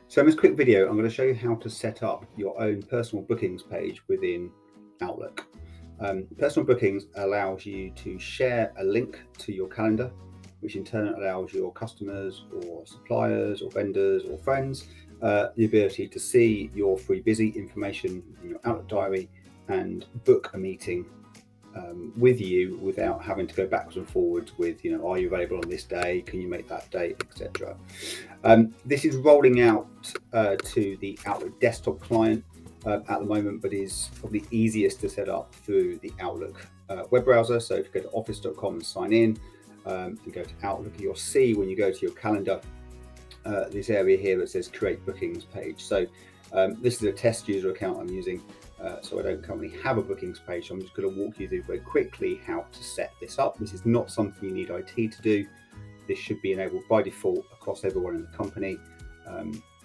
So in this quick video, I'm going to show you how to set up your own personal bookings page within Outlook. Personal bookings allows you to share a link to your calendar, which in turn allows your customers or suppliers or vendors or friends the ability to see your free busy information in your Outlook diary and book a meeting with you without having to go backwards and forwards with, are you available on this day? Can you make that date, etc. This is rolling out to the Outlook desktop client at the moment, but is probably easiest to set up through the Outlook web browser. So if you go to office.com and sign in and go to Outlook, you'll see when you go to your calendar, this area here that says create bookings page. So this is a test user account I'm using. So I don't currently have a bookings page. So I'm just going to walk you through very quickly how to set this up. This is not something you need IT to do. This should be enabled by default across everyone in the company.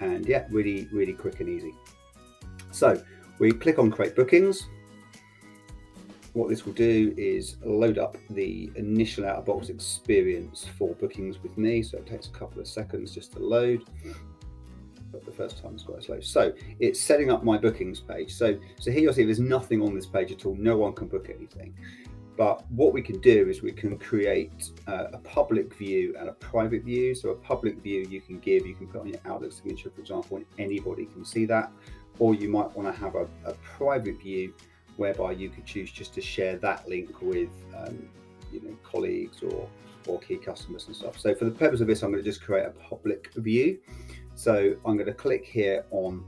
And yeah, really, really quick and easy. So we click on create bookings. What this will do is load up the initial out-of-box experience for bookings with me. So it takes a couple of seconds just to load. But the first time it's quite slow. So it's setting up my bookings page. So here you'll see there's nothing on this page at all. No one can book anything. But what we can do is we can create a public view and a private view. So a public view you can put on your Outlook signature, for example, and anybody can see that. Or you might want to have a private view whereby you could choose just to share that link with colleagues or key customers and stuff. So for the purpose of this, I'm going to just create a public view. So I'm going to click here on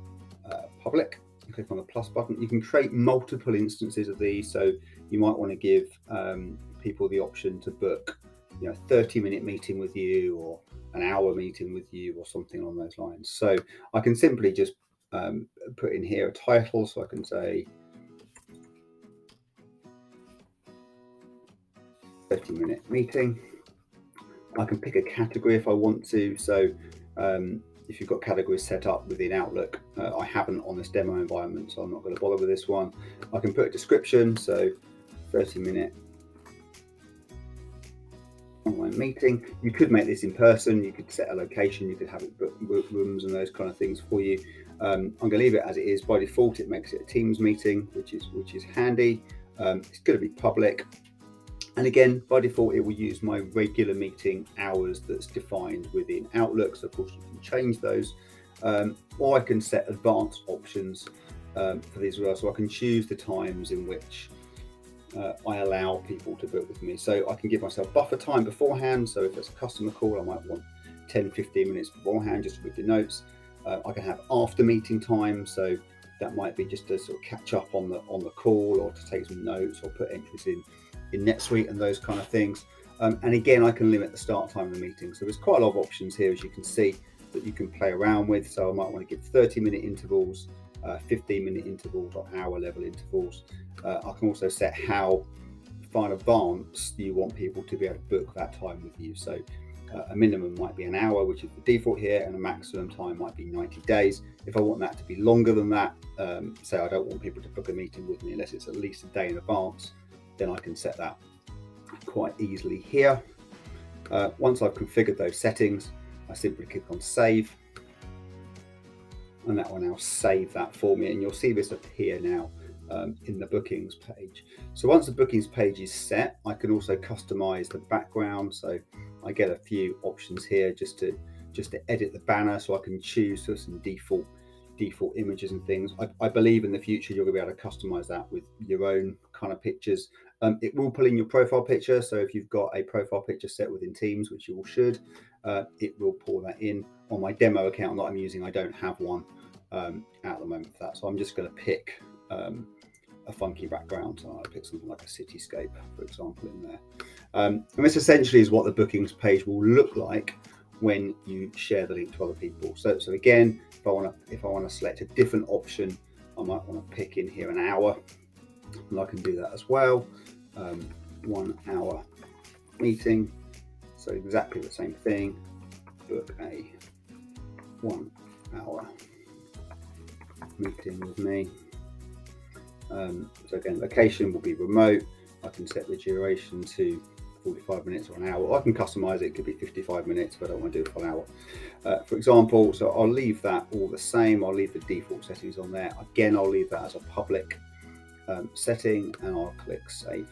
public, click on the plus button. You can create multiple instances of these. So you might want to give people the option to book, a 30-minute meeting with you or an hour meeting with you or something along those lines. So I can simply just put in here a title. So I can say 30-minute meeting. I can pick a category if I want to. So if you've got categories set up within Outlook, I haven't on this demo environment, so I'm not going to bother with this one. I can put a description, so 30-minute online meeting. You could make this in person, you could set a location, you could have it book rooms and those kind of things for you. I'm going to leave it as it is. By default, it makes it a Teams meeting, which is handy. It's going to be public. And again, by default, it will use my regular meeting hours that's defined within Outlook. So of course you can change those, or I can set advanced options for these as well. So I can choose the times in which I allow people to book with me. So I can give myself buffer time beforehand. So if there's a customer call, I might want 10-15 minutes beforehand just with the notes. I can have after meeting time. So that might be just to sort of catch up on the call, or to take some notes, or put entries in NetSuite and those kind of things. And again, I can limit the start time of the meeting. So there's quite a lot of options here, as you can see, that you can play around with. So I might want to give 30-minute intervals, 15-minute intervals, or hour level intervals. I can also set how far in advance you want people to be able to book that time with you. So a minimum might be an hour, which is the default here, and a maximum time might be 90 days. If I want that to be longer than that, say I don't want people to book a meeting with me unless it's at least a day in advance, then I can set that quite easily here. Once I've configured those settings, I simply click on save, and that will now save that for me, and you'll see this appear now in the bookings page. So once the bookings page is set, I can also customize the background. So I get a few options here just to edit the banner, so I can choose some default images and things. I believe in the future you're going to be able to customize that with your own kind of pictures. It will pull in your profile picture, so if you've got a profile picture set within Teams, which you all should, it will pull that in. On my demo account that I'm using, I don't have one at the moment for that, so I'm just going to pick a funky background. So I'll pick something like a cityscape, for example, in there. And this essentially is what the bookings page will look like when you share the link to other people. So again, if I want to select a different option, I might want to pick in here an hour, and I can do that as well. 1 hour meeting, so exactly the same thing. Book a 1 hour meeting with me. So again, location will be remote. I can set the duration to 45 minutes or an hour. Or I can customize it. It could be 55 minutes if I don't want to do a full hour, for example. So I'll leave that all the same. I'll leave the default settings on there. Again, I'll leave that as a public setting, and I'll click save.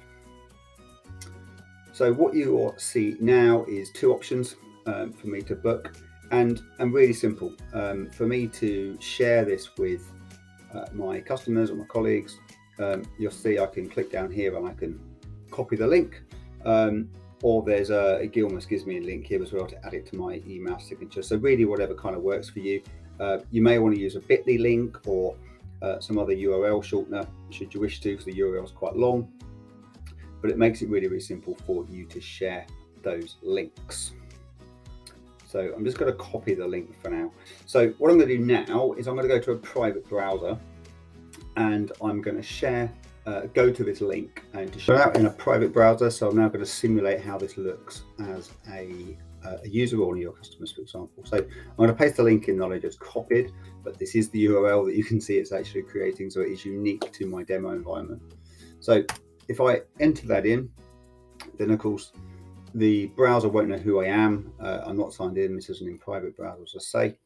So what you will see now is two options for me to book, and really simple for me to share this with my customers or my colleagues. You'll see I can click down here and I can copy the link, or there's it almost gives me a link here as well to add it to my email signature. So really whatever kind of works for you. You may want to use a bit.ly link or some other URL shortener should you wish to, because the URL is quite long, but it makes it really, really simple for you to share those links. So I'm just going to copy the link for now. So what I'm going to do now is I'm going to go to a private browser, and I'm going to share, go to this link and to share out in a private browser. So I'm now going to simulate how this looks as a user or one of your customers, for example. So I'm going to paste the link in that I just copied, but this is the URL that you can see it's actually creating, so it is unique to my demo environment. So if I enter that in, then of course the browser won't know who I am. I'm not signed in. This is an in private browser, as I say.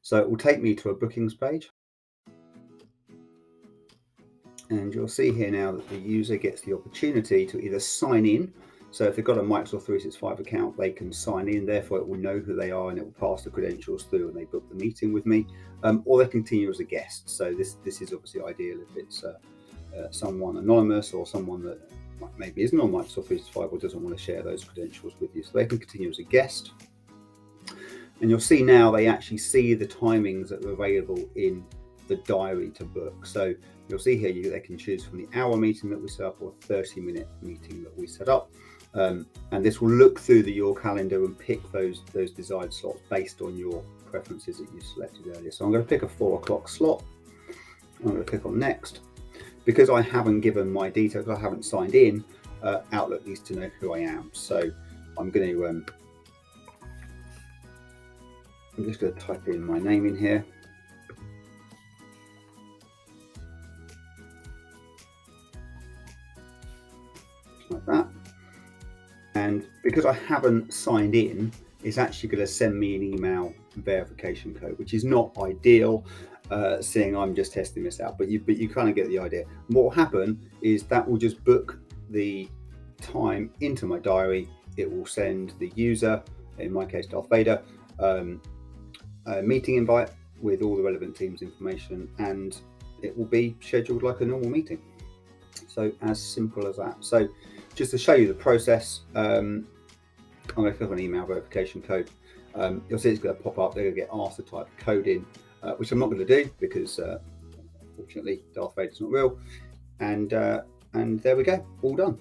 So it will take me to a bookings page. And you'll see here now that the user gets the opportunity to either sign in. So if they've got a Microsoft 365 account, they can sign in. Therefore, it will know who they are and it will pass the credentials through and they book the meeting with me. Or they continue as a guest. So this is obviously ideal if it's someone anonymous or someone that maybe isn't on Microsoft 365 or doesn't want to share those credentials with you. So they can continue as a guest. And you'll see now they actually see the timings that are available in the diary to book. So you'll see here they can choose from the hour meeting that we set up or 30-minute meeting that we set up. And this will look through your calendar and pick those desired slots based on your preferences that you selected earlier. So I'm going to pick a 4 o'clock slot. I'm going to click on next. Because I haven't given my details, I haven't signed in, Outlook needs to know who I am. So I'm going to, I'm just going to type in my name in here. Like that. And because I haven't signed in, it's actually going to send me an email verification code, which is not ideal, seeing I'm just testing this out, but you kind of get the idea. And what will happen is that will just book the time into my diary. It will send the user, in my case Darth Vader, a meeting invite with all the relevant team's information, and it will be scheduled like a normal meeting. So as simple as that. So just to show you the process, I'm going to click on email verification code. You'll see it's going to pop up. They're going to get asked to type the code in, which I'm not going to do because unfortunately Darth Vader's not real. And there we go, all done.